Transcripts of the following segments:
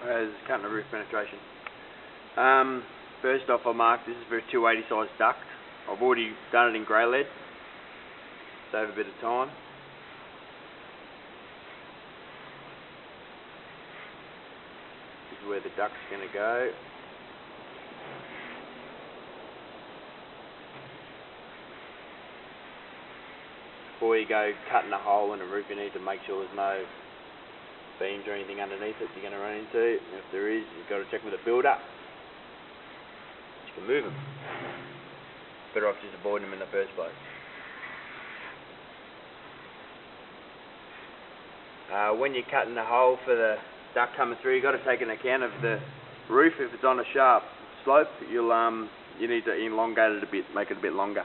as cutting the roof penetration. First off, I marked this is for a 280 size duct. I've already done it in grey lead, save a bit of time. This is where the duct's going to go. Before you go cutting a hole in a roof, you need to make sure there's no beams or anything underneath it you're going to run into. And if there is, you've got to check with the builder. You can move them. Better off just avoiding them in the first place. When you're cutting the hole for the duct coming through, you've got to take an account of the roof. If it's on a sharp slope, you need to elongate it a bit, make it a bit longer.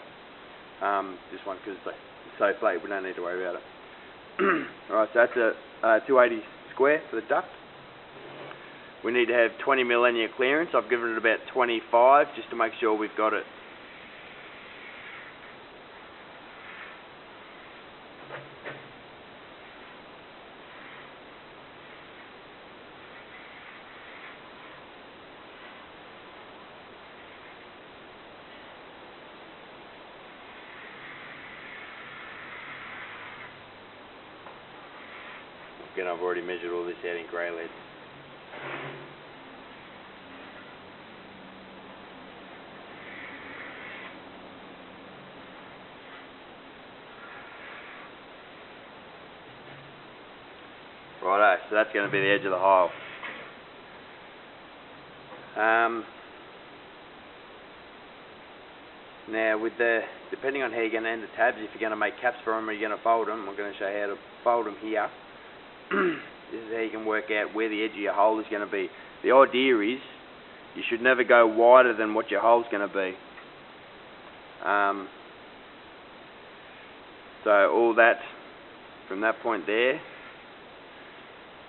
This one, because it's so flat, we don't need to worry about it. Alright, so that's a 280 square for the duct. We need to have 20mm linear clearance. I've given it about 25 just to make sure we've got it. Again, I've already measured all this out in grey lead. Righto, so that's going to be the edge of the hole. Now, depending on how you're going to end the tabs, if you're going to make caps for them or you're going to fold them, I'm going to show you how to fold them here. This is how you can work out where the edge of your hole is going to be. The idea is you should never go wider than what your hole's going to be. So all that from that point there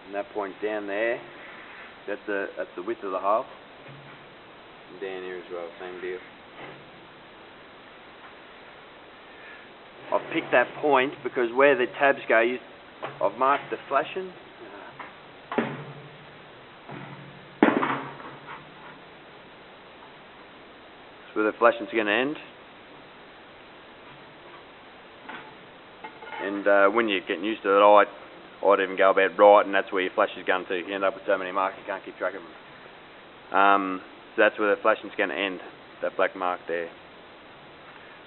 and that point down there, that's the width of the hole. And down here as well, same deal. I've picked that point because where the tabs go, I've marked the flashing. That's where the flashing's going to end. And when you're getting used to it, I'd even go about right, and that's where your flash is going to. You end up with so many marks you can't keep track of them. So that's where the flashing's going to end, that black mark there.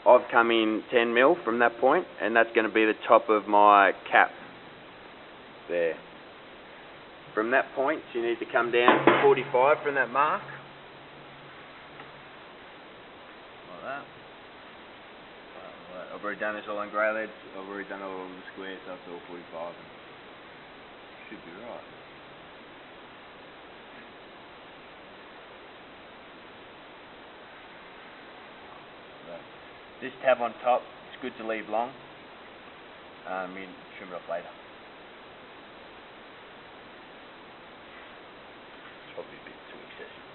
I've come in 10mm from that point, and that's going to be the top of my cap. There. From that point, you need to come down to 45 from that mark. Like that. I've already done this all in grey lead. I've already done it all in the square, so it's all 45. Should be right. This tab on top, it's good to leave long. You trim it off later. Probably a bit too excessive.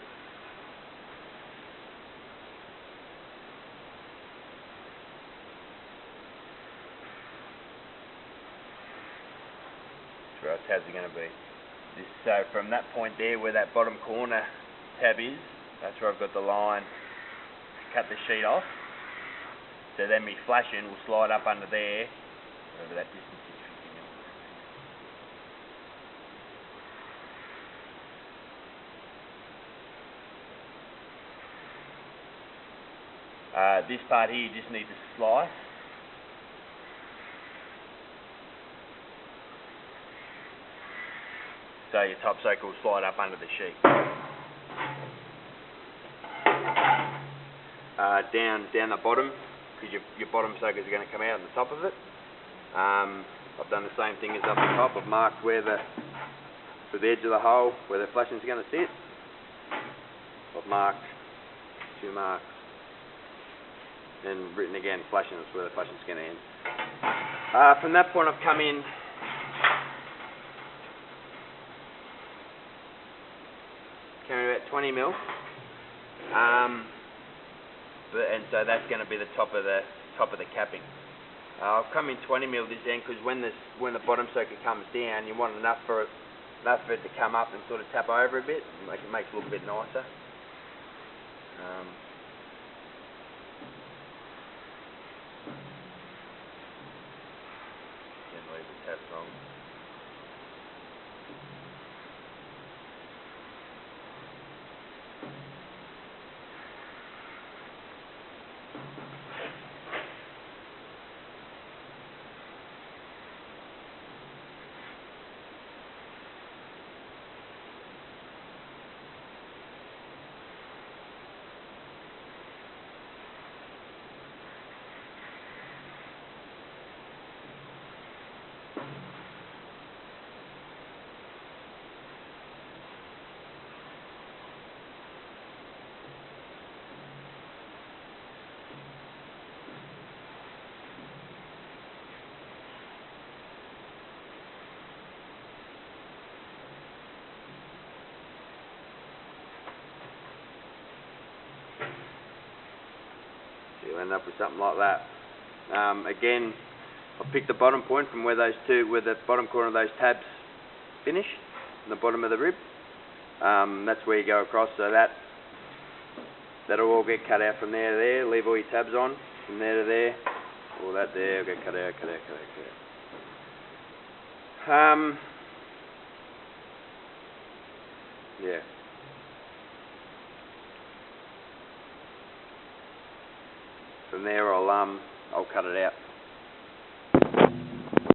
That's where our tabs are going to be. So from that point there, where that bottom corner tab is, that's where I've got the line to cut the sheet off. So then my flashing will slide up under there, whatever that distance is. This part here you just need to slice. So your top soaker will slide up under the sheet. Down the bottom, because your bottom soakers are going to come out on the top of it. I've done the same thing as up the top. I've marked where the edge of the hole, where the flashing's going to sit. I've marked 2 marks. And written again, flashing is where the flashing's going to end. From that point I've come in about 20mm. And so that's going to be the top of the capping. I've come in 20mm this end because when the bottom soaker comes down, you want enough for it enough for it to come up and sort of tap over a bit, and it makes it look a bit nicer. Then leave the tabs on. You'll end up with something like that. Again, I'll pick the bottom point from where the bottom corner of those tabs finish, and the bottom of the rib. That's where you go across, so that'll all get cut out from there to there. Leave all your tabs on from there to there. All that there will get cut out, cut out, cut out, cut out. Yeah. From there I'll cut it out.